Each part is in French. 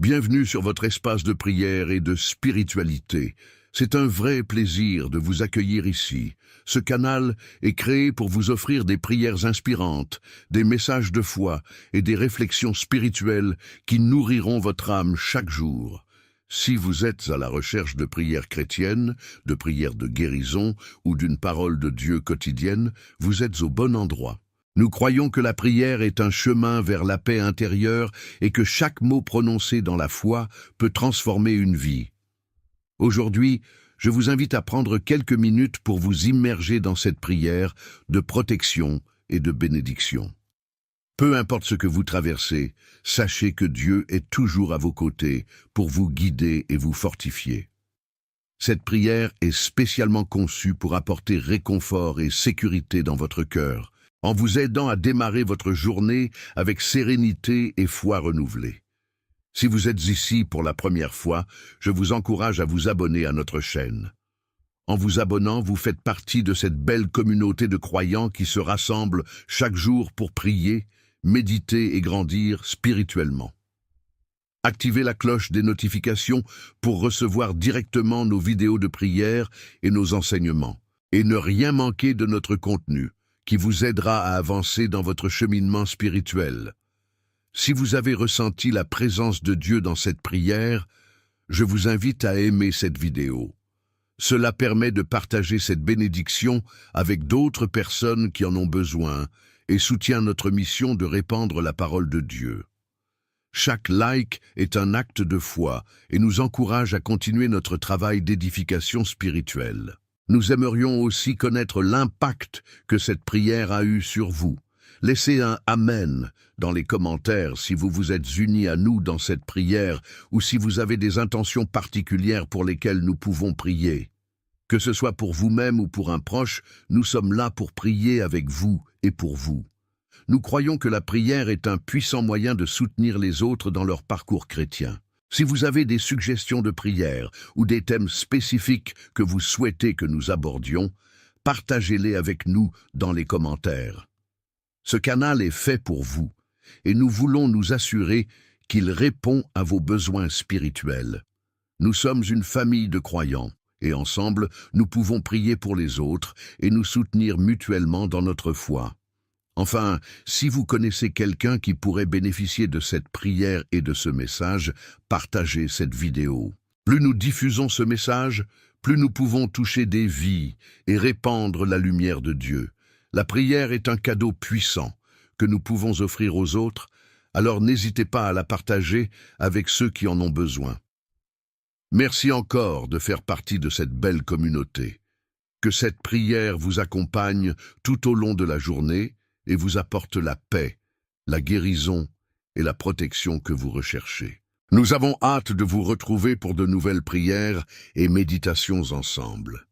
Bienvenue sur votre espace de prière et de spiritualité. C'est un vrai plaisir de vous accueillir ici. Ce canal est créé pour vous offrir des prières inspirantes, des messages de foi et des réflexions spirituelles qui nourriront votre âme chaque jour. Si vous êtes à la recherche de prières chrétiennes, de prières de guérison ou d'une parole de Dieu quotidienne, vous êtes au bon endroit. Nous croyons que la prière est un chemin vers la paix intérieure et que chaque mot prononcé dans la foi peut transformer une vie. Aujourd'hui, je vous invite à prendre quelques minutes pour vous immerger dans cette prière de protection et de bénédiction. Peu importe ce que vous traversez, sachez que Dieu est toujours à vos côtés pour vous guider et vous fortifier. Cette prière est spécialement conçue pour apporter réconfort et sécurité dans votre cœur, en vous aidant à démarrer votre journée avec sérénité et foi renouvelée. Si vous êtes ici pour la première fois, je vous encourage à vous abonner à notre chaîne. En vous abonnant, vous faites partie de cette belle communauté de croyants qui se rassemblent chaque jour pour prier, méditer et grandir spirituellement. Activez la cloche des notifications pour recevoir directement nos vidéos de prière et nos enseignements, et ne rien manquer de notre contenu, qui vous aidera à avancer dans votre cheminement spirituel. Si vous avez ressenti la présence de Dieu dans cette prière, je vous invite à aimer cette vidéo. Cela permet de partager cette bénédiction avec d'autres personnes qui en ont besoin et soutient notre mission de répandre la parole de Dieu. Chaque like est un acte de foi et nous encourage à continuer notre travail d'édification spirituelle. Nous aimerions aussi connaître l'impact que cette prière a eu sur vous. Laissez un « Amen » dans les commentaires si vous vous êtes unis à nous dans cette prière ou si vous avez des intentions particulières pour lesquelles nous pouvons prier. Que ce soit pour vous-même ou pour un proche, nous sommes là pour prier avec vous et pour vous. Nous croyons que la prière est un puissant moyen de soutenir les autres dans leur parcours chrétien. Si vous avez des suggestions de prière ou des thèmes spécifiques que vous souhaitez que nous abordions, partagez-les avec nous dans les commentaires. Ce canal est fait pour vous et nous voulons nous assurer qu'il répond à vos besoins spirituels. Nous sommes une famille de croyants et ensemble, nous pouvons prier pour les autres et nous soutenir mutuellement dans notre foi. Enfin, si vous connaissez quelqu'un qui pourrait bénéficier de cette prière et de ce message, partagez cette vidéo. Plus nous diffusons ce message, plus nous pouvons toucher des vies et répandre la lumière de Dieu. La prière est un cadeau puissant que nous pouvons offrir aux autres, alors n'hésitez pas à la partager avec ceux qui en ont besoin. Merci encore de faire partie de cette belle communauté. Que cette prière vous accompagne tout au long de la journée et vous apporte la paix, la guérison et la protection que vous recherchez. Nous avons hâte de vous retrouver pour de nouvelles prières et méditations ensemble.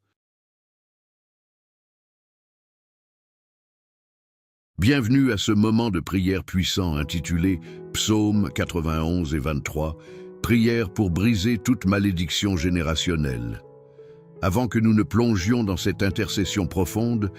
Bienvenue à ce moment de prière puissant intitulé Psaume 91 et 23, prière pour briser toute malédiction générationnelle. Avant que nous ne plongions dans cette intercession profonde,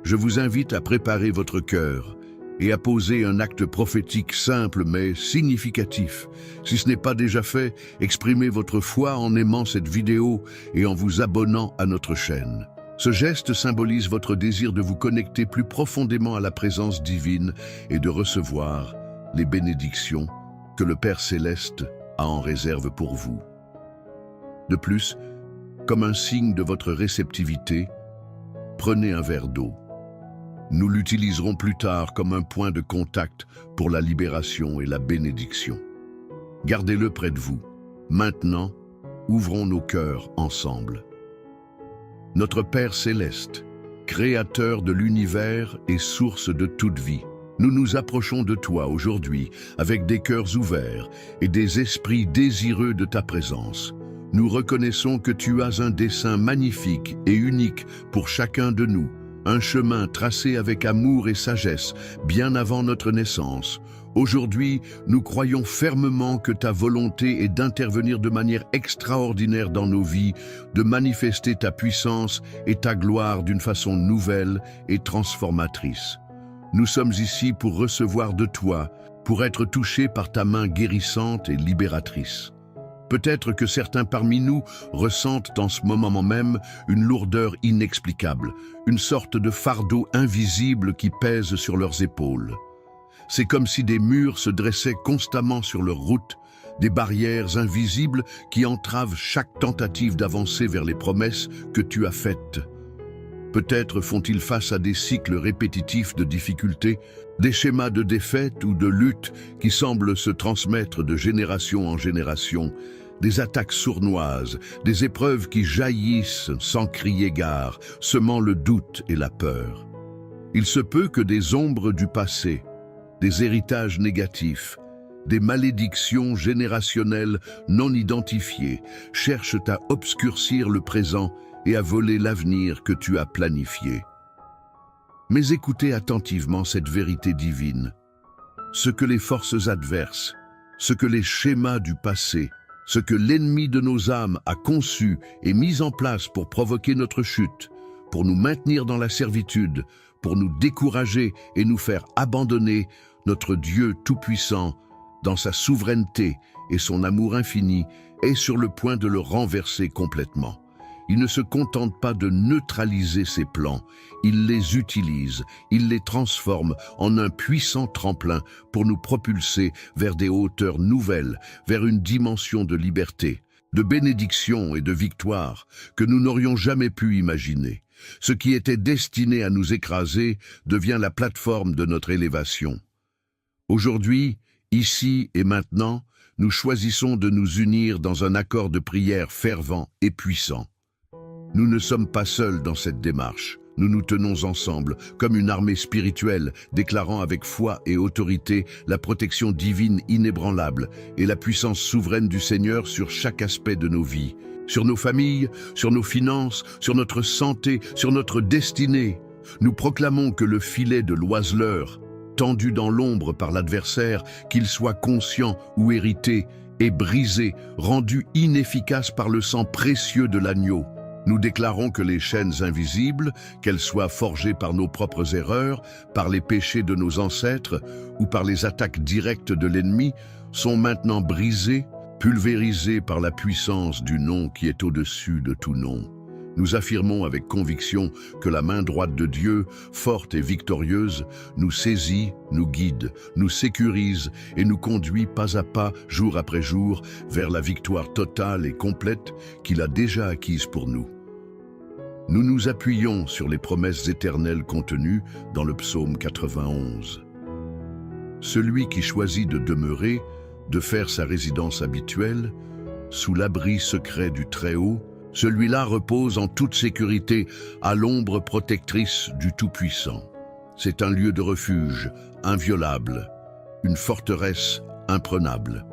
je vous invite à préparer votre cœur et à poser un acte prophétique simple mais significatif. Si ce n'est pas déjà fait, exprimez votre foi en aimant cette vidéo et en vous abonnant à notre chaîne. Ce geste symbolise votre désir de vous connecter plus profondément à la présence divine et de recevoir les bénédictions que le Père Céleste a en réserve pour vous. De plus, comme un signe de votre réceptivité, prenez un verre d'eau. Nous l'utiliserons plus tard comme un point de contact pour la libération et la bénédiction. Gardez-le près de vous. Maintenant, ouvrons nos cœurs ensemble. Notre Père Céleste, Créateur de l'univers et source de toute vie, nous nous approchons de toi aujourd'hui avec des cœurs ouverts et des esprits désireux de ta présence. Nous reconnaissons que tu as un dessein magnifique et unique pour chacun de nous, un chemin tracé avec amour et sagesse bien avant notre naissance. Aujourd'hui, nous croyons fermement que ta volonté est d'intervenir de manière extraordinaire dans nos vies, de manifester ta puissance et ta gloire d'une façon nouvelle et transformatrice. Nous sommes ici pour recevoir de toi pour être touchés par ta main guérissante et libératrice. Peut-être que certains parmi nous ressentent en ce moment même une lourdeur inexplicable, une sorte de fardeau invisible qui pèse sur leurs épaules. C'est comme si des murs se dressaient constamment sur leur route, des barrières invisibles qui entravent chaque tentative d'avancer vers les promesses que tu as faites. Peut-être font-ils face à des cycles répétitifs de difficultés, des schémas de défaite ou de lutte qui semblent se transmettre de génération en génération, des attaques sournoises, des épreuves qui jaillissent sans crier gare, semant le doute et la peur. Il se peut que des ombres du passé, des héritages négatifs, des malédictions générationnelles non identifiées cherchent à obscurcir le présent et à voler l'avenir que tu as planifié. Mais écoutez attentivement cette vérité divine. Ce que les forces adverses, ce que les schémas du passé, ce que l'ennemi de nos âmes a conçu et mis en place pour provoquer notre chute, pour nous maintenir dans la servitude, pour nous décourager et nous faire abandonner, notre Dieu tout-puissant, dans sa souveraineté et son amour infini, est sur le point de le renverser complètement. Il ne se contente pas de neutraliser ses plans, il les utilise, il les transforme en un puissant tremplin pour nous propulser vers des hauteurs nouvelles, vers une dimension de liberté, de bénédiction et de victoire que nous n'aurions jamais pu imaginer. Ce qui était destiné à nous écraser devient la plateforme de notre élévation. Aujourd'hui, ici et maintenant, nous choisissons de nous unir dans un accord de prière fervent et puissant. Nous ne sommes pas seuls dans cette démarche. Nous nous tenons ensemble, comme une armée spirituelle, déclarant avec foi et autorité la protection divine inébranlable et la puissance souveraine du Seigneur sur chaque aspect de nos vies, sur nos familles, sur nos finances, sur notre santé, sur notre destinée. Nous proclamons que le filet de l'oiseleur, tendu dans l'ombre par l'adversaire, qu'il soit conscient ou hérité, est brisé, rendu inefficace par le sang précieux de l'agneau. Nous déclarons que les chaînes invisibles, qu'elles soient forgées par nos propres erreurs, par les péchés de nos ancêtres ou par les attaques directes de l'ennemi, sont maintenant brisées, pulvérisées par la puissance du nom qui est au-dessus de tout nom. Nous affirmons avec conviction que la main droite de Dieu, forte et victorieuse, nous saisit, nous guide, nous sécurise et nous conduit pas à pas, jour après jour, vers la victoire totale et complète qu'il a déjà acquise pour nous. Nous nous appuyons sur les promesses éternelles contenues dans le psaume 91. Celui qui choisit de demeurer, de faire sa résidence habituelle, sous l'abri secret du Très-Haut, celui-là repose en toute sécurité à l'ombre protectrice du Tout-Puissant. C'est un lieu de refuge inviolable, une forteresse imprenable.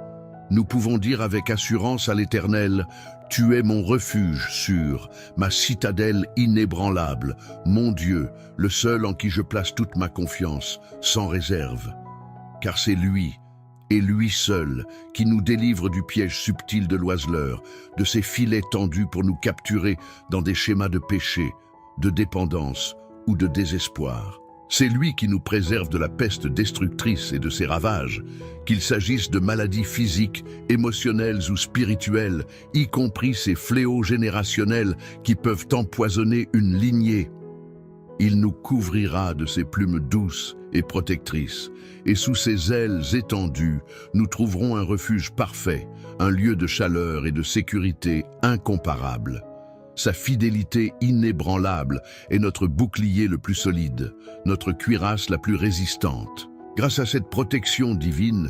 Nous pouvons dire avec assurance à l'Éternel: « Tu es mon refuge sûr, ma citadelle inébranlable, mon Dieu, le seul en qui je place toute ma confiance, sans réserve. » Car c'est lui, et lui seul, qui nous délivre du piège subtil de l'oiseleur, de ses filets tendus pour nous capturer dans des schémas de péché, de dépendance ou de désespoir. C'est lui qui nous préserve de la peste destructrice et de ses ravages, qu'il s'agisse de maladies physiques, émotionnelles ou spirituelles, y compris ces fléaux générationnels qui peuvent empoisonner une lignée. Il nous couvrira de ses plumes douces et protectrices, et sous ses ailes étendues, nous trouverons un refuge parfait, un lieu de chaleur et de sécurité incomparable. Sa fidélité inébranlable est notre bouclier le plus solide, notre cuirasse la plus résistante. Grâce à cette protection divine,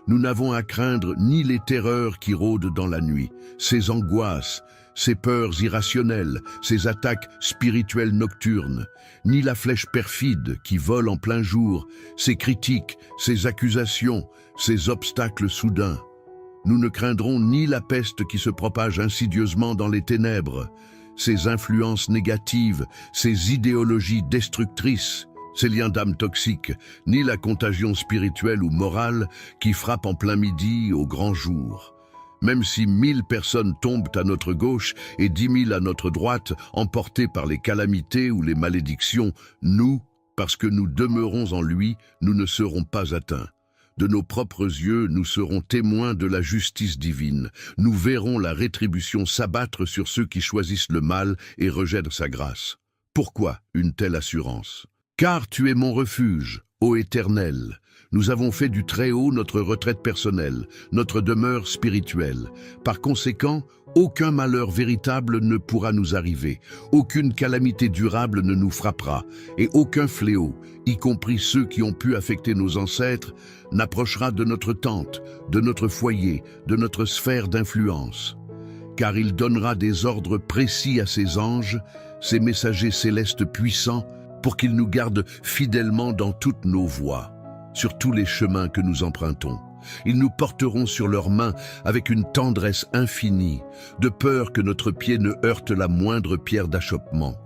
nous n'avons à craindre ni les terreurs qui rôdent dans la nuit, ses angoisses, ses peurs irrationnelles, ses attaques spirituelles nocturnes, ni la flèche perfide qui vole en plein jour, ses critiques, ses accusations, ses obstacles soudains. Nous ne craindrons ni la peste qui se propage insidieusement dans les ténèbres, ses influences négatives, ses idéologies destructrices, ses liens d'âme toxiques, ni la contagion spirituelle ou morale qui frappe en plein midi au grand jour. Même si 1000 personnes tombent à notre gauche et 10 000 à notre droite, emportées par les calamités ou les malédictions, nous, parce que nous demeurons en lui, nous ne serons pas atteints. De nos propres yeux, nous serons témoins de la justice divine. Nous verrons la rétribution s'abattre sur ceux qui choisissent le mal et rejettent sa grâce. Pourquoi une telle assurance? Car tu es mon refuge, ô Éternel. Nous avons fait du Très-Haut notre retraite personnelle, notre demeure spirituelle. Par conséquent, aucun malheur véritable ne pourra nous arriver, aucune calamité durable ne nous frappera, et aucun fléau, y compris ceux qui ont pu affecter nos ancêtres, n'approchera de notre tente, de notre foyer, de notre sphère d'influence. Car il donnera des ordres précis à ses anges, ses messagers célestes puissants, pour qu'ils nous gardent fidèlement dans toutes nos voies, sur tous les chemins que nous empruntons. Ils nous porteront sur leurs mains avec une tendresse infinie, de peur que notre pied ne heurte la moindre pierre d'achoppement.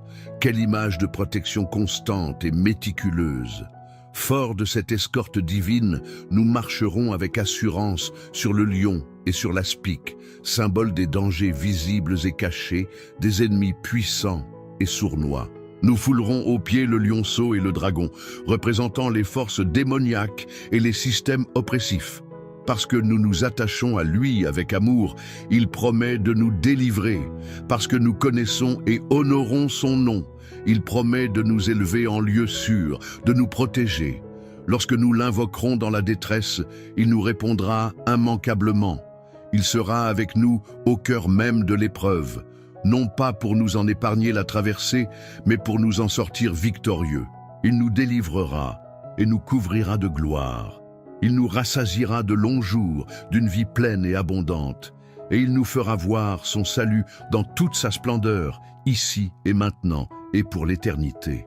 Quelle image de protection constante et méticuleuse! Forts de cette escorte divine, nous marcherons avec assurance sur le lion et sur l'aspic, symbole des dangers visibles et cachés, des ennemis puissants et sournois. Nous foulerons aux pieds le lionceau et le dragon, représentant les forces démoniaques et les systèmes oppressifs. Parce que nous nous attachons à lui avec amour, il promet de nous délivrer. Parce que nous connaissons et honorons son nom, il promet de nous élever en lieu sûr, de nous protéger. Lorsque nous l'invoquerons dans la détresse, il nous répondra immanquablement. Il sera avec nous au cœur même de l'épreuve, non pas pour nous en épargner la traversée, mais pour nous en sortir victorieux. Il nous délivrera et nous couvrira de gloire. Il nous rassasiera de longs jours, d'une vie pleine et abondante, et il nous fera voir son salut dans toute sa splendeur, ici et maintenant, et pour l'éternité.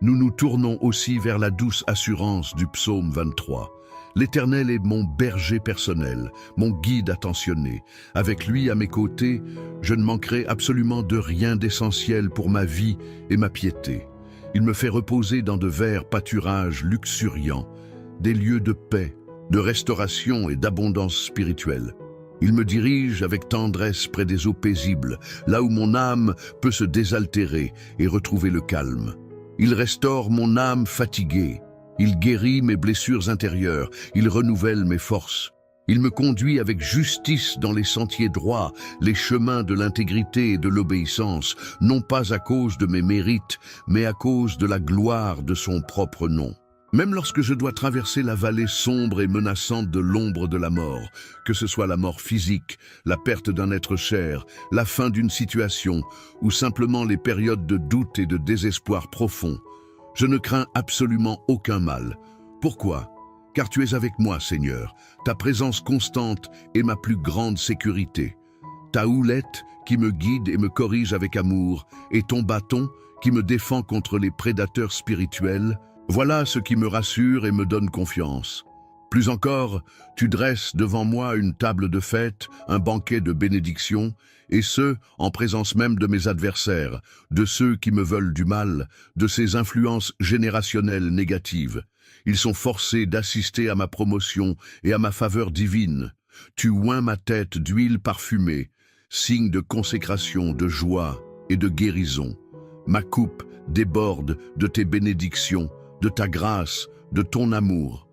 Nous nous tournons aussi vers la douce assurance du psaume 23. L'Éternel est mon berger personnel, mon guide attentionné. Avec lui à mes côtés, je ne manquerai absolument de rien d'essentiel pour ma vie et ma piété. Il me fait reposer dans de verts pâturages luxuriants, des lieux de paix, de restauration et d'abondance spirituelle. Il me dirige avec tendresse près des eaux paisibles, là où mon âme peut se désaltérer et retrouver le calme. Il restaure mon âme fatiguée. Il guérit mes blessures intérieures, il renouvelle mes forces. Il me conduit avec justice dans les sentiers droits, les chemins de l'intégrité et de l'obéissance, non pas à cause de mes mérites, mais à cause de la gloire de son propre nom. Même lorsque je dois traverser la vallée sombre et menaçante de l'ombre de la mort, que ce soit la mort physique, la perte d'un être cher, la fin d'une situation, ou simplement les périodes de doute et de désespoir profond, je ne crains absolument aucun mal. Pourquoi? Car tu es avec moi, Seigneur. Ta présence constante est ma plus grande sécurité. Ta houlette qui me guide et me corrige avec amour, et ton bâton qui me défend contre les prédateurs spirituels, voilà ce qui me rassure et me donne confiance. Plus encore, tu dresses devant moi une table de fête, un banquet de bénédiction, et ce, en présence même de mes adversaires, de ceux qui me veulent du mal, de ces influences générationnelles négatives. Ils sont forcés d'assister à ma promotion et à ma faveur divine. Tu oins ma tête d'huile parfumée, signe de consécration, de joie et de guérison. Ma coupe déborde de tes bénédictions, de ta grâce, de ton amour.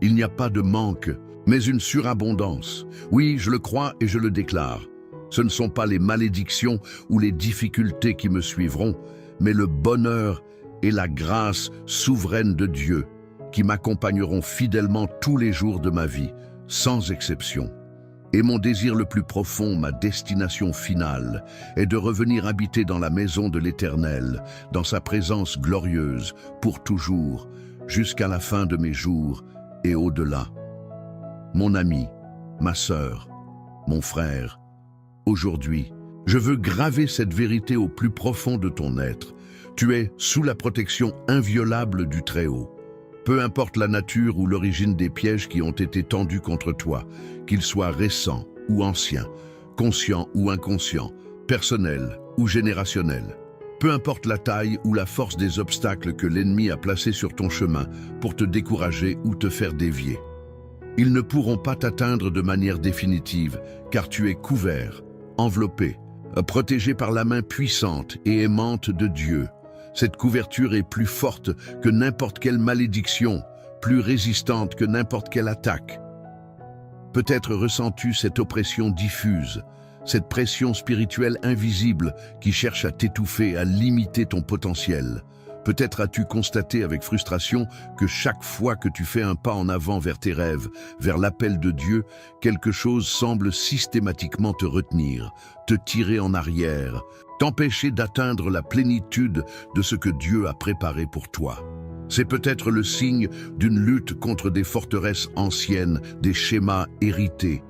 Il n'y a pas de manque, mais une surabondance. Oui, je le crois et je le déclare. Ce ne sont pas les malédictions ou les difficultés qui me suivront, mais le bonheur et la grâce souveraine de Dieu qui m'accompagneront fidèlement tous les jours de ma vie, sans exception. Et mon désir le plus profond, ma destination finale, est de revenir habiter dans la maison de l'Éternel, dans sa présence glorieuse, pour toujours, jusqu'à la fin de mes jours et au-delà. Mon ami, ma sœur, mon frère, aujourd'hui, je veux graver cette vérité au plus profond de ton être. Tu es sous la protection inviolable du Très-Haut. Peu importe la nature ou l'origine des pièges qui ont été tendus contre toi, qu'ils soient récents ou anciens, conscients ou inconscients, personnels ou générationnels. Peu importe la taille ou la force des obstacles que l'ennemi a placés sur ton chemin pour te décourager ou te faire dévier. Ils ne pourront pas t'atteindre de manière définitive, car tu es couvert, enveloppé, protégé par la main puissante et aimante de Dieu. Cette couverture est plus forte que n'importe quelle malédiction, plus résistante que n'importe quelle attaque. Peut-être ressens-tu cette oppression diffuse, cette pression spirituelle invisible qui cherche à t'étouffer, à limiter ton potentiel. Peut-être as-tu constaté avec frustration que chaque fois que tu fais un pas en avant vers tes rêves, vers l'appel de Dieu, quelque chose semble systématiquement te retenir, te tirer en arrière, t'empêcher d'atteindre la plénitude de ce que Dieu a préparé pour toi. C'est peut-être le signe d'une lutte contre des forteresses anciennes, des schémas hérités.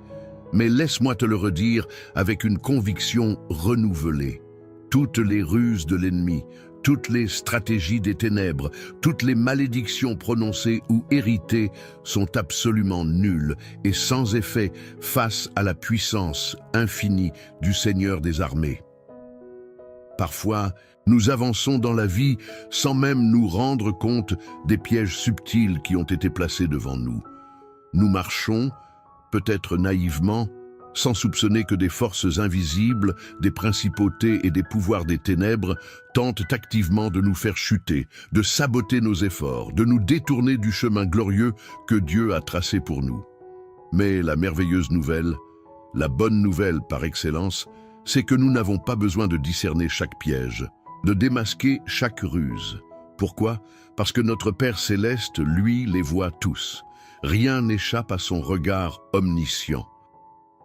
Mais laisse-moi te le redire avec une conviction renouvelée. Toutes les ruses de l'ennemi, toutes les stratégies des ténèbres, toutes les malédictions prononcées ou héritées sont absolument nulles et sans effet face à la puissance infinie du Seigneur des armées. Parfois, nous avançons dans la vie sans même nous rendre compte des pièges subtils qui ont été placés devant nous. Nous marchons, peut-être naïvement, sans soupçonner que des forces invisibles, des principautés et des pouvoirs des ténèbres tentent activement de nous faire chuter, de saboter nos efforts, de nous détourner du chemin glorieux que Dieu a tracé pour nous. Mais la merveilleuse nouvelle, la bonne nouvelle par excellence, c'est que nous n'avons pas besoin de discerner chaque piège, de démasquer chaque ruse. Pourquoi? Parce que notre Père Céleste, lui, les voit tous. Rien n'échappe à son regard omniscient.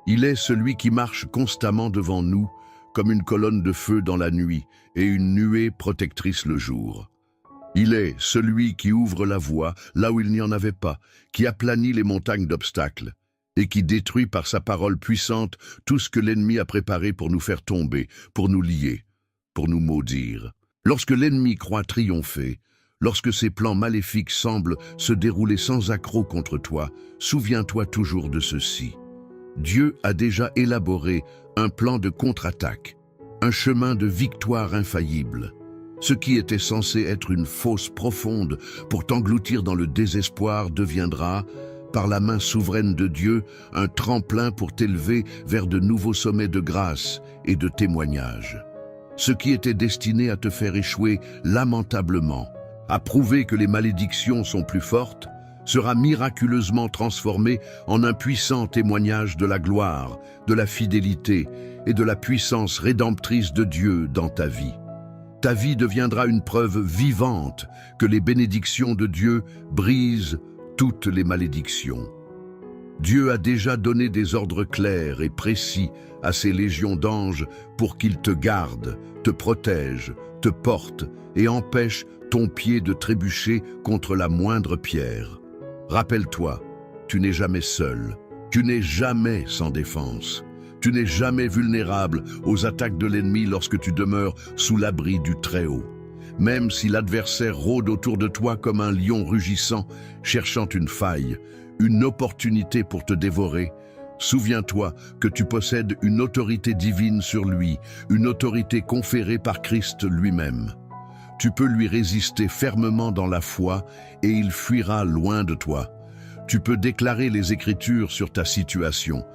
Il est celui qui marche constamment devant nous, comme une colonne de feu dans la nuit et une nuée protectrice le jour. Il est celui qui ouvre la voie là où il n'y en avait pas, qui aplanit les montagnes d'obstacles et qui détruit par sa parole puissante tout ce que l'ennemi a préparé pour nous faire tomber, pour nous lier, pour nous maudire. Lorsque l'ennemi croit triompher, lorsque ses plans maléfiques semblent se dérouler sans accroc contre toi, souviens-toi toujours de ceci. Dieu a déjà élaboré un plan de contre-attaque, un chemin de victoire infaillible. Ce qui était censé être une fosse profonde pour t'engloutir dans le désespoir deviendra, par la main souveraine de Dieu, un tremplin pour t'élever vers de nouveaux sommets de grâce et de témoignage. Ce qui était destiné à te faire échouer lamentablement, à prouver que les malédictions sont plus fortes, sera miraculeusement transformé en un puissant témoignage de la gloire, de la fidélité et de la puissance rédemptrice de Dieu dans ta vie. Ta vie deviendra une preuve vivante que les bénédictions de Dieu brisent toutes les malédictions. Dieu a déjà donné des ordres clairs et précis à ses légions d'anges pour qu'ils te gardent, te protègent, te portent et empêchent ton pied de trébucher contre la moindre pierre. Rappelle-toi, tu n'es jamais seul, tu n'es jamais sans défense, tu n'es jamais vulnérable aux attaques de l'ennemi lorsque tu demeures sous l'abri du Très-Haut. Même si l'adversaire rôde autour de toi comme un lion rugissant, cherchant une faille, une opportunité pour te dévorer, souviens-toi que tu possèdes une autorité divine sur lui, une autorité conférée par Christ lui-même. Tu peux lui résister fermement dans la foi et il fuira loin de toi. Tu peux déclarer les Écritures sur ta situation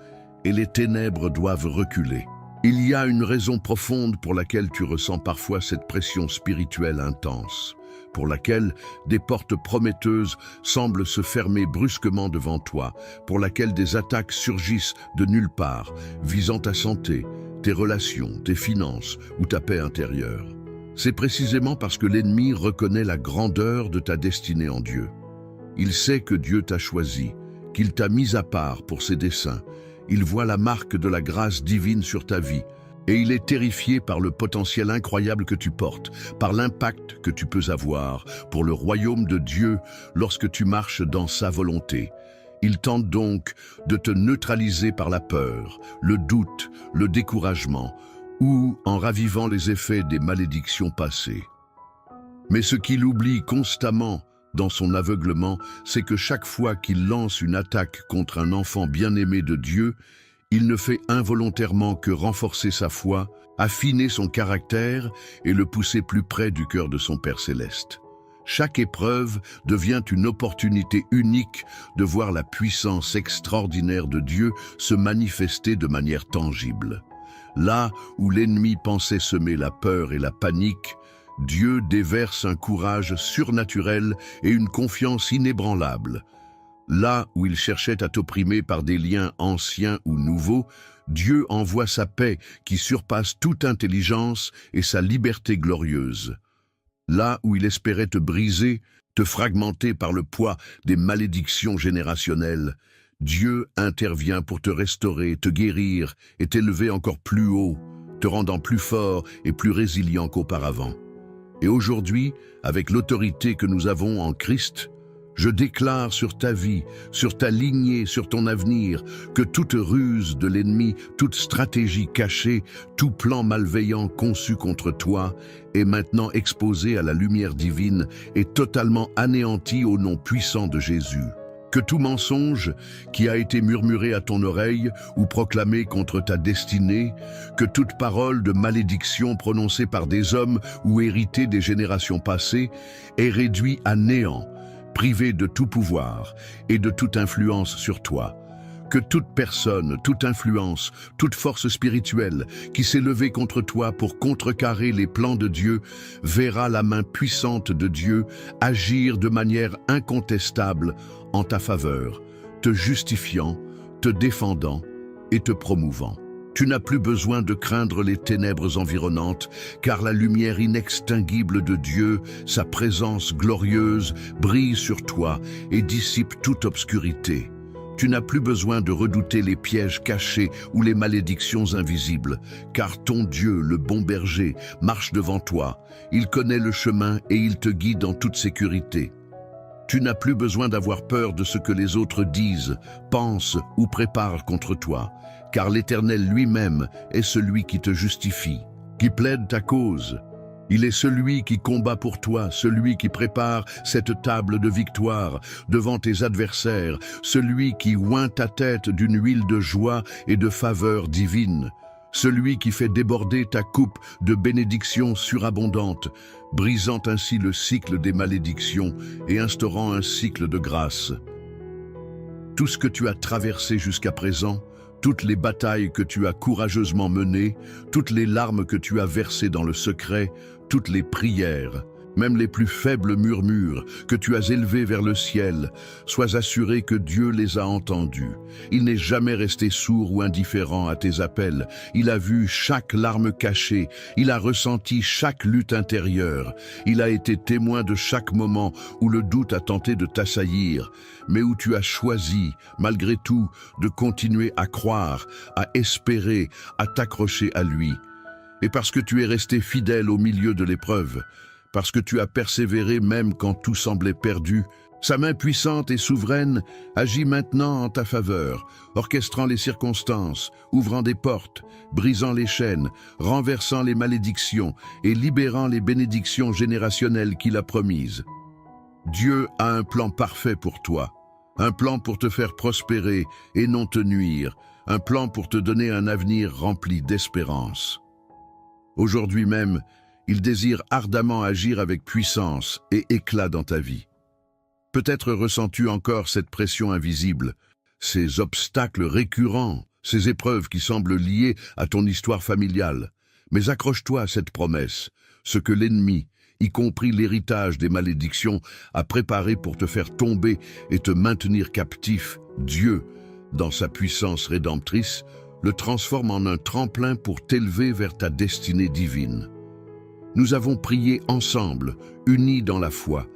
et les ténèbres doivent reculer. Il y a une raison profonde pour laquelle tu ressens parfois cette pression spirituelle intense, pour laquelle des portes prometteuses semblent se fermer brusquement devant toi, pour laquelle des attaques surgissent de nulle part, visant ta santé, tes relations, tes finances ou ta paix intérieure. C'est précisément parce que l'ennemi reconnaît la grandeur de ta destinée en Dieu. Il sait que Dieu t'a choisi, qu'il t'a mis à part pour ses desseins. Il voit la marque de la grâce divine sur ta vie et il est terrifié par le potentiel incroyable que tu portes, par l'impact que tu peux avoir pour le royaume de Dieu lorsque tu marches dans sa volonté. Il tente donc de te neutraliser par la peur, le doute, le découragement, ou en ravivant les effets des malédictions passées. Mais ce qu'il oublie constamment dans son aveuglement, c'est que chaque fois qu'il lance une attaque contre un enfant bien-aimé de Dieu, il ne fait involontairement que renforcer sa foi, affiner son caractère et le pousser plus près du cœur de son Père Céleste. Chaque épreuve devient une opportunité unique de voir la puissance extraordinaire de Dieu se manifester de manière tangible. Là où l'ennemi pensait semer la peur et la panique, Dieu déverse un courage surnaturel et une confiance inébranlable. Là où il cherchait à t'opprimer par des liens anciens ou nouveaux, Dieu envoie sa paix qui surpasse toute intelligence et sa liberté glorieuse. Là où il espérait te briser, te fragmenter par le poids des malédictions générationnelles, Dieu intervient pour te restaurer, te guérir et t'élever encore plus haut, te rendant plus fort et plus résilient qu'auparavant. Et aujourd'hui, avec l'autorité que nous avons en Christ, je déclare sur ta vie, sur ta lignée, sur ton avenir, que toute ruse de l'ennemi, toute stratégie cachée, tout plan malveillant conçu contre toi est maintenant exposé à la lumière divine et totalement anéanti au nom puissant de Jésus. Que tout mensonge qui a été murmuré à ton oreille ou proclamé contre ta destinée, que toute parole de malédiction prononcée par des hommes ou héritée des générations passées est réduit à néant, privé de tout pouvoir et de toute influence sur toi. Que toute personne, toute influence, toute force spirituelle qui s'est levée contre toi pour contrecarrer les plans de Dieu verra la main puissante de Dieu agir de manière incontestable en ta faveur, te justifiant, te défendant et te promouvant. Tu n'as plus besoin de craindre les ténèbres environnantes, car la lumière inextinguible de Dieu, sa présence glorieuse, brille sur toi et dissipe toute obscurité. Tu n'as plus besoin de redouter les pièges cachés ou les malédictions invisibles, car ton Dieu, le bon berger, marche devant toi. Il connaît le chemin et il te guide en toute sécurité. Tu n'as plus besoin d'avoir peur de ce que les autres disent, pensent ou préparent contre toi, car l'Éternel lui-même est celui qui te justifie, qui plaide ta cause. Il est celui qui combat pour toi, celui qui prépare cette table de victoire devant tes adversaires, celui qui oint ta tête d'une huile de joie et de faveur divine, celui qui fait déborder ta coupe de bénédictions surabondantes, brisant ainsi le cycle des malédictions et instaurant un cycle de grâce. Tout ce que tu as traversé jusqu'à présent, toutes les batailles que tu as courageusement menées, toutes les larmes que tu as versées dans le secret, toutes les prières, même les plus faibles murmures que tu as élevés vers le ciel, sois assuré que Dieu les a entendus. Il n'est jamais resté sourd ou indifférent à tes appels. Il a vu chaque larme cachée, il a ressenti chaque lutte intérieure, il a été témoin de chaque moment où le doute a tenté de t'assaillir, mais où tu as choisi, malgré tout, de continuer à croire, à espérer, à t'accrocher à lui. Et parce que tu es resté fidèle au milieu de l'épreuve, parce que tu as persévéré même quand tout semblait perdu, sa main puissante et souveraine agit maintenant en ta faveur, orchestrant les circonstances, ouvrant des portes, brisant les chaînes, renversant les malédictions et libérant les bénédictions générationnelles qu'il a promises. Dieu a un plan parfait pour toi, un plan pour te faire prospérer et non te nuire, un plan pour te donner un avenir rempli d'espérance. Aujourd'hui même, il désire ardemment agir avec puissance et éclat dans ta vie. Peut-être ressens-tu encore cette pression invisible, ces obstacles récurrents, ces épreuves qui semblent liées à ton histoire familiale. Mais accroche-toi à cette promesse, ce que l'ennemi, y compris l'héritage des malédictions, a préparé pour te faire tomber et te maintenir captif. Dieu, dans sa puissance rédemptrice, le transforme en un tremplin pour t'élever vers ta destinée divine. Nous avons prié ensemble, unis dans la foi,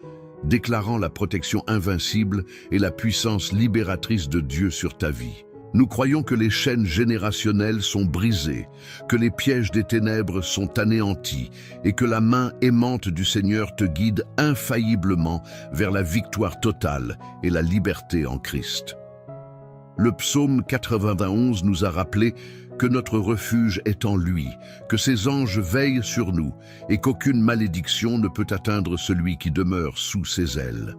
déclarant la protection invincible et la puissance libératrice de Dieu sur ta vie. Nous croyons que les chaînes générationnelles sont brisées, que les pièges des ténèbres sont anéantis et que la main aimante du Seigneur te guide infailliblement vers la victoire totale et la liberté en Christ. Le psaume 91 nous a rappelé que notre refuge est en lui, que ses anges veillent sur nous et qu'aucune malédiction ne peut atteindre celui qui demeure sous ses ailes.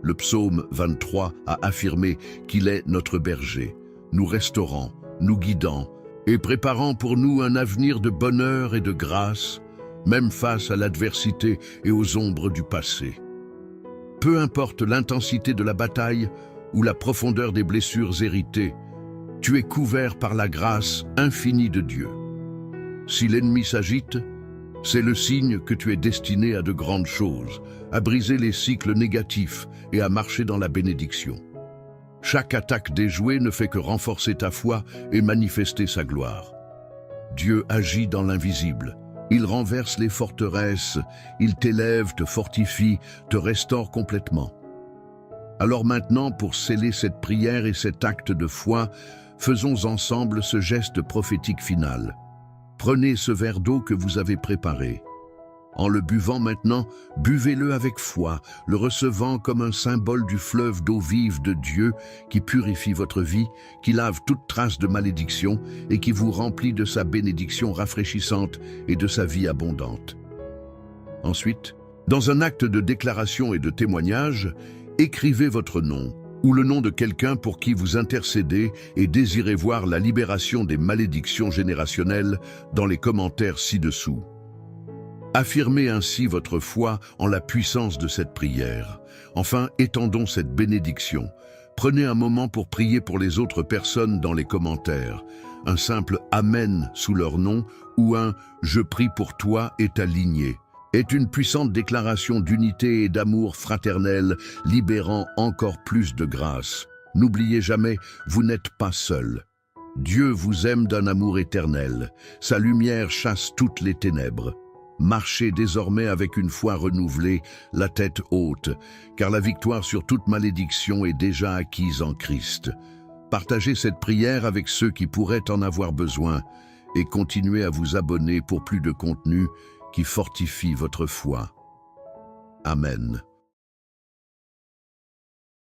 Le psaume 23 a affirmé qu'il est notre berger, nous restaurant, nous guidant et préparant pour nous un avenir de bonheur et de grâce, même face à l'adversité et aux ombres du passé. Peu importe l'intensité de la bataille ou la profondeur des blessures héritées, tu es couvert par la grâce infinie de Dieu. Si l'ennemi s'agite, C'est le signe que tu es destiné à de grandes choses, à briser les cycles négatifs et à marcher dans la bénédiction. Chaque attaque déjouée ne fait que renforcer ta foi et manifester sa gloire. Dieu agit dans l'invisible. Il renverse les forteresses, il t'élève, te fortifie, te restaure complètement. Alors maintenant, pour sceller cette prière et cet acte de foi, faisons ensemble ce geste prophétique final. Prenez ce verre d'eau que vous avez préparé. En le buvant maintenant, buvez-le avec foi, le recevant comme un symbole du fleuve d'eau vive de Dieu qui purifie votre vie, qui lave toute trace de malédiction et qui vous remplit de sa bénédiction rafraîchissante et de sa vie abondante. Ensuite, dans un acte de déclaration et de témoignage, écrivez votre nom ou le nom de quelqu'un pour qui vous intercédez et désirez voir la libération des malédictions générationnelles dans les commentaires ci-dessous. Affirmez ainsi votre foi en la puissance de cette prière. Enfin, étendons cette bénédiction. Prenez un moment pour prier pour les autres personnes dans les commentaires. Un simple « Amen » sous leur nom ou un « Je prie pour toi et ta lignée » est une puissante déclaration d'unité et d'amour fraternel, libérant encore plus de grâce. N'oubliez jamais, vous n'êtes pas seul. Dieu vous aime d'un amour éternel. Sa lumière chasse toutes les ténèbres. Marchez désormais avec une foi renouvelée, la tête haute, car la victoire sur toute malédiction est déjà acquise en Christ. Partagez cette prière avec ceux qui pourraient en avoir besoin et continuez à vous abonner pour plus de contenu qui fortifie votre foi. Amen.